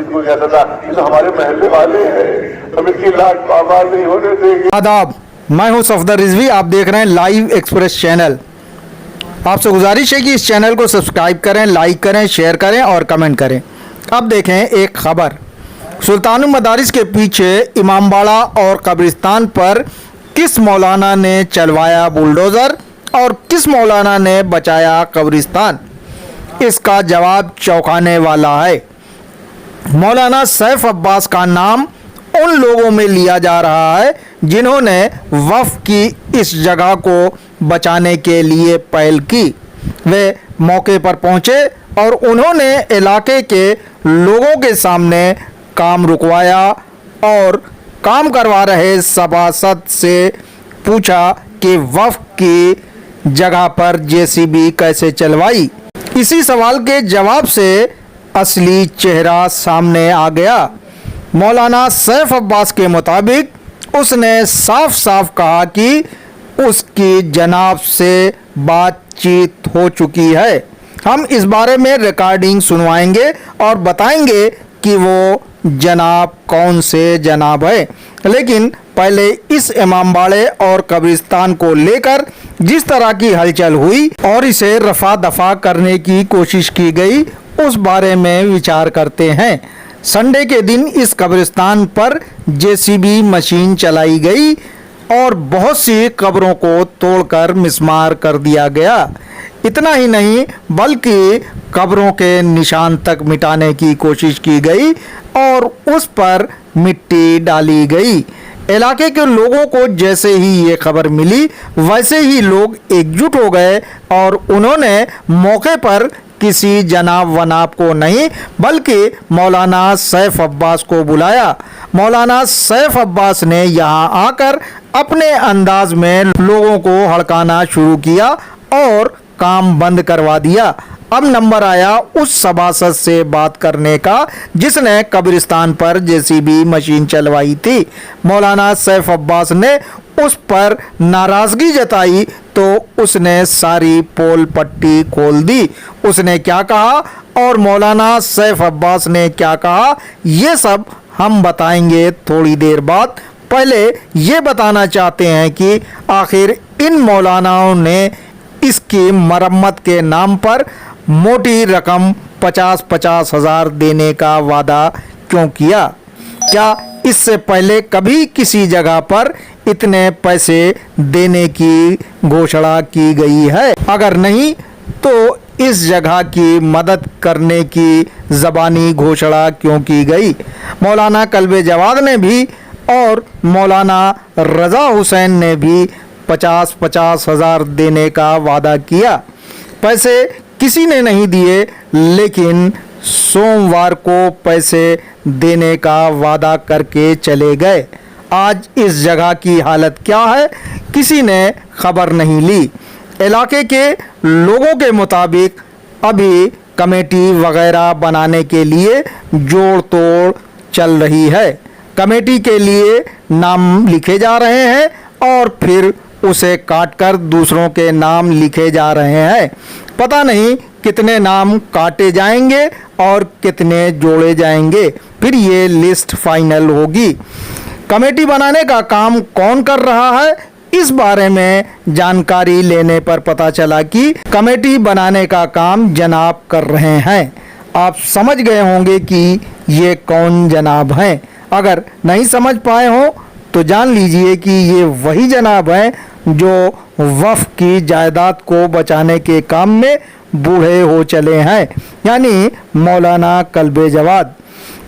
को कहता था ये तो हमारे महल्ले वाले हैं, हम इसकी लाट पामार नहीं होने देंगे। आदाब, मैं हूं सफदर रिजवी। आप देख रहे हैं लाइव एक्सप्रेस चैनल। आपसे गुजारिश है कि इस चैनल को सब्सक्राइब करें, लाइक करें, शेयर करें और कमेंट करें। अब देखें एक खबर। सुल्तानुल मदारिस के पीछे इमामबाड़ा और कब्रिस्तान पर किस मौलाना ने चलवाया बुलडोज़र और किस मौलाना ने बचाया कब्रिस्तान? इसका जवाब चौंकाने वाला है। मौलाना सैफ अब्बास का नाम उन लोगों में लिया जा रहा है जिन्होंने वफ़ की इस जगह को बचाने के लिए पहल की। वे मौके पर पहुंचे और उन्होंने इलाके के लोगों के सामने काम रुकवाया और काम करवा रहे सभासद से पूछा कि वफ़ की जगह पर जेसीबी कैसे चलवाई। इसी सवाल के जवाब से असली चेहरा सामने आ गया। मौलाना सैफ अब्बास के मुताबिक उसने साफ साफ कहा कि उसकी जनाब से बातचीत हो चुकी है। हम इस बारे में रिकॉर्डिंग सुनवाएंगे और बताएंगे कि वो जनाब कौन से जनाब है। लेकिन पहले इस इमामबाड़े और कब्रिस्तान को लेकर जिस तरह की हलचल हुई और इसे रफा दफा करने की कोशिश की गई उस बारे में विचार करते हैं। संडे के दिन इस कब्रिस्तान पर जेसीबी मशीन चलाई गई और बहुत सी कब्रों को तोड़कर मिस्मार कर दिया गया। इतना ही नहीं बल्कि कब्रों के निशान तक मिटाने की कोशिश की गई और उस पर मिट्टी डाली गई। इलाके के लोगों को जैसे ही ये खबर मिली वैसे ही लोग एकजुट हो गए और उन्होंने मौके पर किसी जनाब वनाब को नहीं बल्कि मौलाना सैफ अब्बास को बुलाया। मौलाना सैफ अब्बास ने यहाँ आकर अपने अंदाज में लोगों को हड़काना शुरू किया और काम बंद करवा दिया। अब नंबर आया उस सभासद से बात करने का जिसने कब्रिस्तान पर जेसीबी मशीन चलवाई थी। मौलाना सैफ अब्बास ने उस पर नाराज़गी जताई तो उसने सारी पोल पट्टी खोल दी। उसने क्या कहा और मौलाना सैफ अब्बास ने क्या कहा ये सब हम बताएंगे थोड़ी देर बाद। पहले ये बताना चाहते हैं कि आखिर इन मौलानाओं ने इसकी मरम्मत के नाम पर मोटी रकम 50-50 हज़ार देने का वादा क्यों किया? क्या इससे पहले कभी किसी जगह पर इतने पैसे देने की घोषणा की गई है? अगर नहीं तो इस जगह की मदद करने की ज़बानी घोषणा क्यों की गई? मौलाना कल्बे जवाद ने भी और मौलाना रज़ा हुसैन ने भी 50-50 हज़ार देने का वादा किया। पैसे किसी ने नहीं दिए लेकिन सोमवार को पैसे देने का वादा करके चले गए। आज इस जगह की हालत क्या है किसी ने खबर नहीं ली। इलाके के लोगों के मुताबिक अभी कमेटी वगैरह बनाने के लिए जोड़ तोड़ चल रही है। कमेटी के लिए नाम लिखे जा रहे हैं और फिर उसे काटकर दूसरों के नाम लिखे जा रहे हैं। पता नहीं कितने नाम काटे जाएंगे और कितने जोड़े जाएंगे, फिर ये लिस्ट फाइनल होगी। कमेटी बनाने का काम कौन कर रहा है इस बारे में जानकारी लेने पर पता चला कि कमेटी बनाने का काम जनाब कर रहे हैं। आप समझ गए होंगे कि ये कौन जनाब हैं। अगर नहीं समझ पाए हो तो जान लीजिए कि ये वही जनाब हैं जो वफ़ की जायदाद को बचाने के काम में बूढ़े हो चले हैं, यानी मौलाना कल्बे जवाद।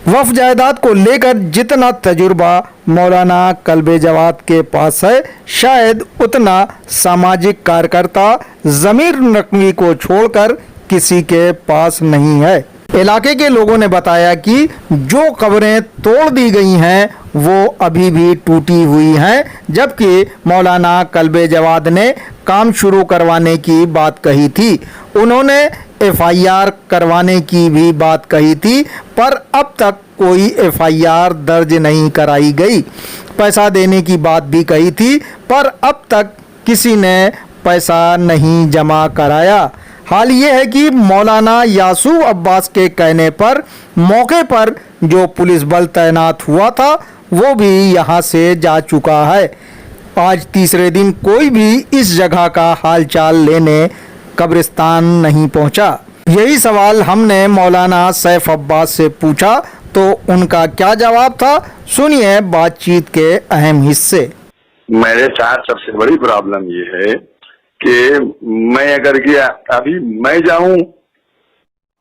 वफ़ जायदाद को लेकर जितना तजुर्बा मौलाना कल्बे जवाद के पास है शायद उतना सामाजिक कार्यकर्ता ज़मीर नकवी को छोड़कर किसी के पास नहीं है। इलाके के लोगों ने बताया कि जो कब्रें तोड़ दी गई हैं वो अभी भी टूटी हुई हैं, जबकि मौलाना कल्बे जवाद ने काम शुरू करवाने की बात कही थी। उन्होंने एफआईआर करवाने की भी बात कही थी पर अब तक कोई एफआईआर दर्ज नहीं कराई गई। पैसा देने की बात भी कही थी पर अब तक किसी ने पैसा नहीं जमा कराया। حال یہ ہے کہ مولانا یاسوف عباس کے کہنے پر موقع پر جو پولیس بل تعینات ہوا تھا وہ بھی یہاں سے جا چکا ہے۔ آج تیسرے دن کوئی بھی اس جگہ کا حال چال لینے قبرستان نہیں پہنچا۔ یہی سوال ہم نے مولانا سیف عباس سے پوچھا تو ان کا کیا جواب تھا، سنیے بات چیت کے اہم حصے۔ میرے ساتھ سب سے بڑی پرابلم یہ ہے کہ میں اگر گیا ابھی میں جاؤں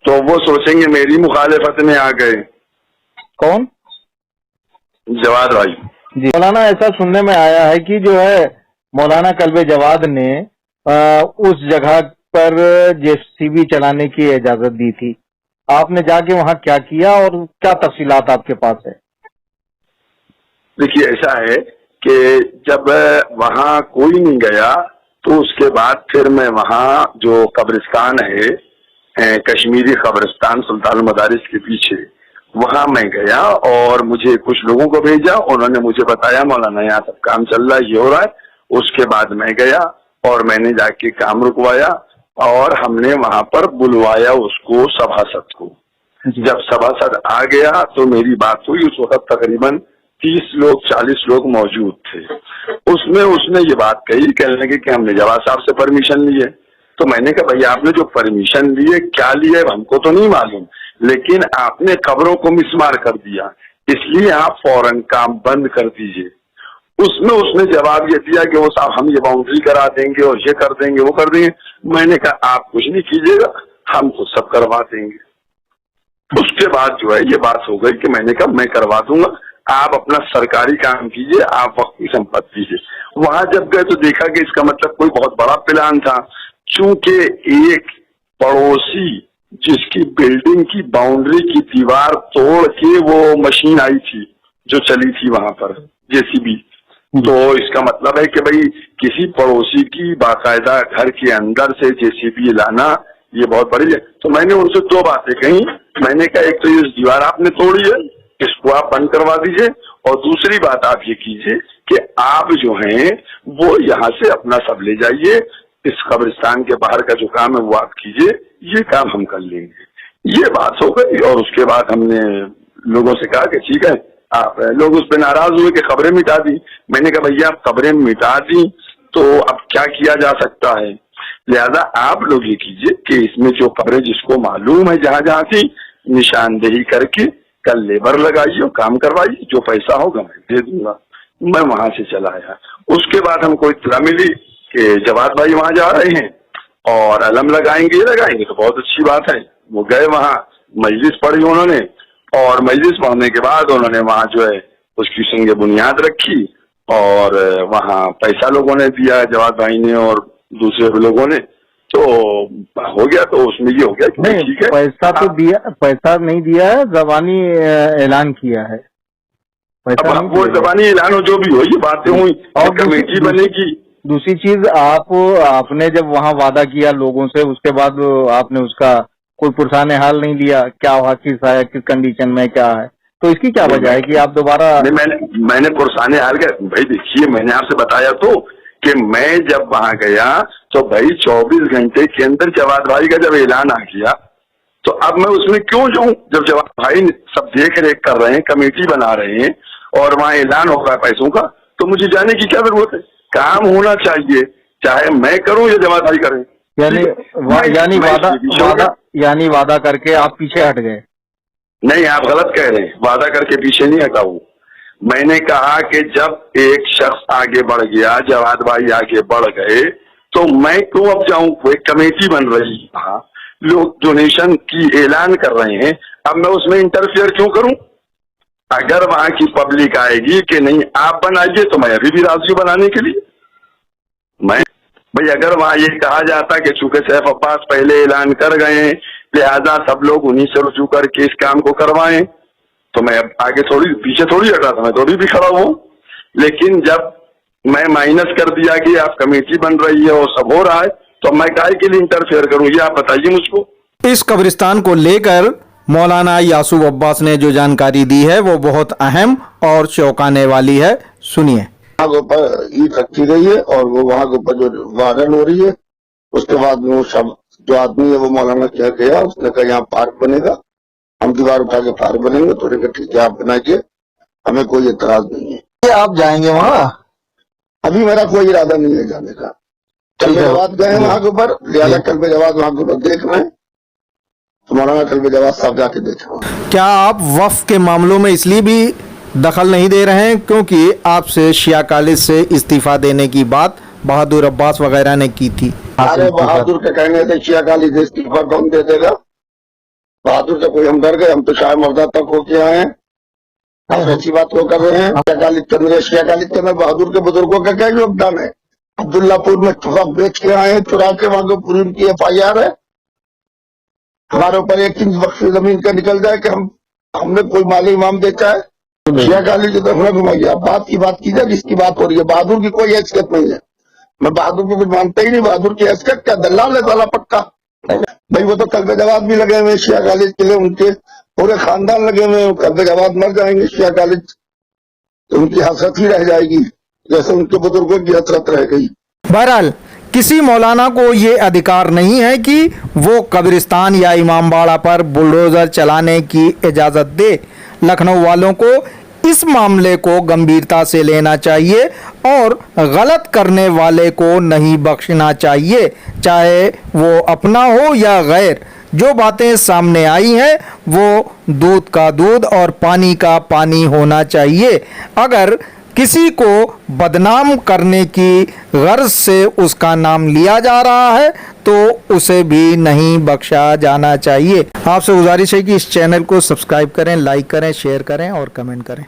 تو وہ سوچیں گے میری مخالفت میں آ گئے۔ کون؟ جواد بھائی جی مولانا، ایسا سننے میں آیا ہے کہ جو ہے مولانا کلب جواد نے اس جگہ پر JCB چلانے کی اجازت دی تھی، آپ نے جا کے وہاں کیا کیا اور کیا تفصیلات آپ کے پاس ہے؟ دیکھیے ایسا ہے کہ جب وہاں کوئی نہیں گیا تو اس کے بعد پھر میں وہاں جو قبرستان ہے کشمیری قبرستان سلطان المدارس کے پیچھے، وہاں میں گیا اور مجھے کچھ لوگوں کو بھیجا، انہوں نے مجھے بتایا مولانا یہاں سب کام چل رہا ہے، یہ ہو رہا ہے۔ اس کے بعد میں گیا اور میں نے جا کے کام رکوایا اور ہم نے وہاں پر بلوایا اس کو سبھاسد کو۔ جب سبھاسد آ گیا تو میری بات ہوئی، اس وقت تقریباً 30 لوگ 40 لوگ موجود تھے۔ اس نے یہ بات کہی، کہنے لگے کہ ہم نے جواد صاحب سے پرمیشن لی ہے۔ تو میں نے کہا بھائی آپ نے جو پرمیشن لی ہے کیا لی ہے ہم کو تو نہیں معلوم، لیکن آپ نے قبروں کو مسمار کر دیا، اس لیے آپ فوراً کام بند کر دیجئے۔ اس نے جواب یہ دیا کہ وہ صاحب ہم یہ باؤنڈری کرا دیں گے اور یہ کر دیں گے وہ کر دیں گے۔ میں نے کہا آپ کچھ نہیں کیجیے گا، ہم تو سب کروا دیں گے۔ اس کے بعد جو ہے یہ بات ہو گئی کہ میں نے کہا میں کروا دوں گا، آپ اپنا سرکاری کام کیجیے، آپ وقت کی سمپت کیجیے۔ وہاں جب گئے تو دیکھا کہ اس کا مطلب کوئی بہت بڑا پلان تھا، چونکہ ایک پڑوسی جس کی بلڈنگ کی باؤنڈری کی دیوار توڑ کے وہ مشین آئی تھی جو چلی تھی وہاں پر JCB، تو اس کا مطلب ہے کہ بھئی کسی پڑوسی کی باقاعدہ گھر کے اندر سے JCB لانا یہ بہت بڑی ہے۔ تو میں نے ان سے 2 باتیں کہیں، میں نے کہا ایک تو یہ دیوار آپ نے توڑی ہے، اس کو آپ بند کروا دیجئے، اور دوسری بات آپ یہ کیجئے کہ آپ جو ہیں وہ یہاں سے اپنا سب لے جائیے، اس قبرستان کے باہر کا جو کام ہے وہ آپ کیجئے، یہ کام ہم کر لیں گے۔ یہ بات ہو گئی اور اس کے بعد ہم نے لوگوں سے کہا کہ ٹھیک ہے، آپ لوگ اس پہ ناراض ہوئے کہ خبریں مٹا دی۔ میں نے کہا بھیا آپ خبریں مٹا دی تو اب کیا کیا جا سکتا ہے، لہذا آپ لوگ یہ کیجئے کہ اس میں جو خبریں جس کو معلوم ہے جہاں جہاں تھی نشاندہی کر کے کل لیبر لگائیے، کام کروائیے، جو پیسہ ہوگا میں دے دوں گا۔ میں وہاں سے چلا آیا۔ اس کے بعد ہم کو اطلاع ملی کہ جواد بھائی وہاں جا رہے ہیں اور علم لگائیں گے تو بہت اچھی بات ہے۔ وہ گئے وہاں، مجلس پڑھی انہوں نے، اور مجلس پڑھنے کے بعد انہوں نے وہاں جو ہے اس کی سنگ بنیاد رکھی اور وہاں پیسہ لوگوں نے دیا، جواد بھائی نے اور دوسرے لوگوں نے، تو ہو گیا۔ تو اس میں یہ ہو گیا کہ ٹھیک ہے، پیسہ تو دیا، پیسہ نہیں دیا ہے، زبانی اعلان کیا ہے۔ اب وہ زبانی اعلان ہو جو بھی ہو، یہ باتیں ہوئی اور کمیٹی بنے گی۔ دوسری چیز، آپ نے جب وہاں وعدہ کیا لوگوں سے، اس کے بعد آپ نے اس کا کوئی پرسان حال نہیں لیا، کیا ہوا، کس کنڈیشن میں کیا ہے، تو اس کی کیا وجہ ہے کہ آپ دوبارہ؟ میں نے پرسان حال کیا بھائی، دیکھیے میں نے آپ سے بتایا تو کہ میں جب وہاں گیا تو بھائی 24 گھنٹے کے اندر جواد بھائی کا جب اعلان آ گیا تو اب میں اس میں کیوں جاؤں؟ جب جواد بھائی سب دیکھ ریکھ کر رہے ہیں، کمیٹی بنا رہے ہیں اور وہاں اعلان ہو رہا ہے پیسوں کا، تو مجھے جانے کی کیا ضرورت ہے؟ کام ہونا چاہیے، چاہے میں کروں یا جواد بھائی کریں۔ یعنی وعدہ کر کے آپ پیچھے ہٹ گئے؟ نہیں، آپ غلط کہہ رہے ہیں، وعدہ کر کے پیچھے نہیں ہٹا ہوں۔ میں نے کہا کہ جب ایک شخص آگے بڑھ گیا، جواد بھائی آگے بڑھ گئے، تو میں کیوں اب جاؤں؟ ایک کمیٹی بن رہی ہے، لوگ ڈونیشن کی اعلان کر رہے ہیں، اب میں اس میں انٹرفیئر کیوں کروں؟ اگر وہاں کی پبلک آئے گی کہ نہیں آپ بنائیے تو میں ابھی بھی راضی ہوں بنانے کے لیے۔ بھائی اگر وہاں یہ کہا جاتا کہ چونکہ سیف عباس پہلے اعلان کر گئے ہیں لہذا سب لوگ انہیں سے رجوع کر کے اس کام کو کروائیں، تو میں اب آگے پیچھے تھوڑی ہٹا تھا، میں تو ابھی بھی کھڑا ہوں۔ لیکن جب میں مائنس کر دیا کہ آپ کمیٹی بن رہی ہے اور سب ہو رہا ہے، تو میں کاہے کے لیے انٹرفیئر کروں؟ یہ آپ بتائیے مجھ کو۔ اس قبرستان کو لے کر مولانا یاسوف عباس نے جو جانکاری دی ہے وہ بہت اہم اور چونکانے والی ہے، سنیے۔ وہاں کے اوپر اینٹ رکھی گئی ہے اور وہ وہاں کے اوپر جو وارن ہو رہی ہے، اس کے بعد وہ سب जो आदमी है वो मौलाना क्या गया, उसने कहा यहाँ पार्क बनेगा, हम दीवार उठा के पार्क बनेंगे। तो उन्होंने कहा ठीक है आप बनाइए, हमें कोई एतराज नहीं है। आप जाएंगे वहाँ? अभी मेरा कोई इरादा नहीं है जाने का। कल जवाब गए वहाँ के ऊपर, लिहाजा कल जवाब वहाँ के ऊपर देख रहे हैं, तो मौलाना कल जवाब साहब जाके देखे। क्या आप वक्फ के मामलों में इसलिए भी दखल नहीं दे रहे हैं क्योंकि आपसे शिया कॉलेज से इस्तीफा देने की बात बहादुर अब्बास वगैरह ने की थी? अरे बहादुर के कहने से शिया कॉलेज से इस्तीफा कौन दे देगा? बहादुर से कोई हम डर गए? हम तो शाह मर्दा तक होके आए हैं, आप अच्छी बात को कर रहे हैं। शिया कॉलेज के अंदर बहादुर के बुजुर्गों का क्या योगदान है? अब्दुल्लापुर में ठुका बेच के आए, चुरा के वहां को पूरी उनकी FIR है। हमारे ऊपर 1 इंच वक्फ जमीन का निकल जाए कि हमने कोई माली इमाम बेचा है। शिया कॉलेज की तरफ न घुमाइए, आप बात की बात कीजिए जिसकी बात हो रही है। बहादुर की कोई हैसियत नहीं है, मैं बहादुर को कुछ मानता ही नहीं। बहादुर की हैसियत क्या, दलाल है साला पक्का। भाई वो तो कल पे जवाब भी लगे हुए शिया कॉलेज के लिए, उनके पूरे खानदान लगे हुए, कल पे जवाब मर जाएंगे शिया कॉलेज, तो उनकी हसरत ही रह जाएगी जैसे उनके बुजुर्गों की हसरत रह गई। बहरहाल किसी मौलाना को ये अधिकार नहीं है कि वो कब्रिस्तान या इमामबाड़ा पर बुलडोजर चलाने की इजाज़त दे। लखनऊ वालों को इस मामले को गंभीरता से लेना चाहिए और गलत करने वाले को नहीं बख्शना चाहिए, चाहे वो अपना हो या गैर। जो बातें सामने आई हैं वो दूध का दूध और पानी का पानी होना चाहिए। अगर किसी को बदनाम करने की गर्ज से उसका नाम लिया जा रहा है तो उसे भी नहीं बख्शा जाना चाहिए। आपसे गुजारिश है कि इस चैनल को सब्सक्राइब करें, लाइक करें, शेयर करें और कमेंट करें।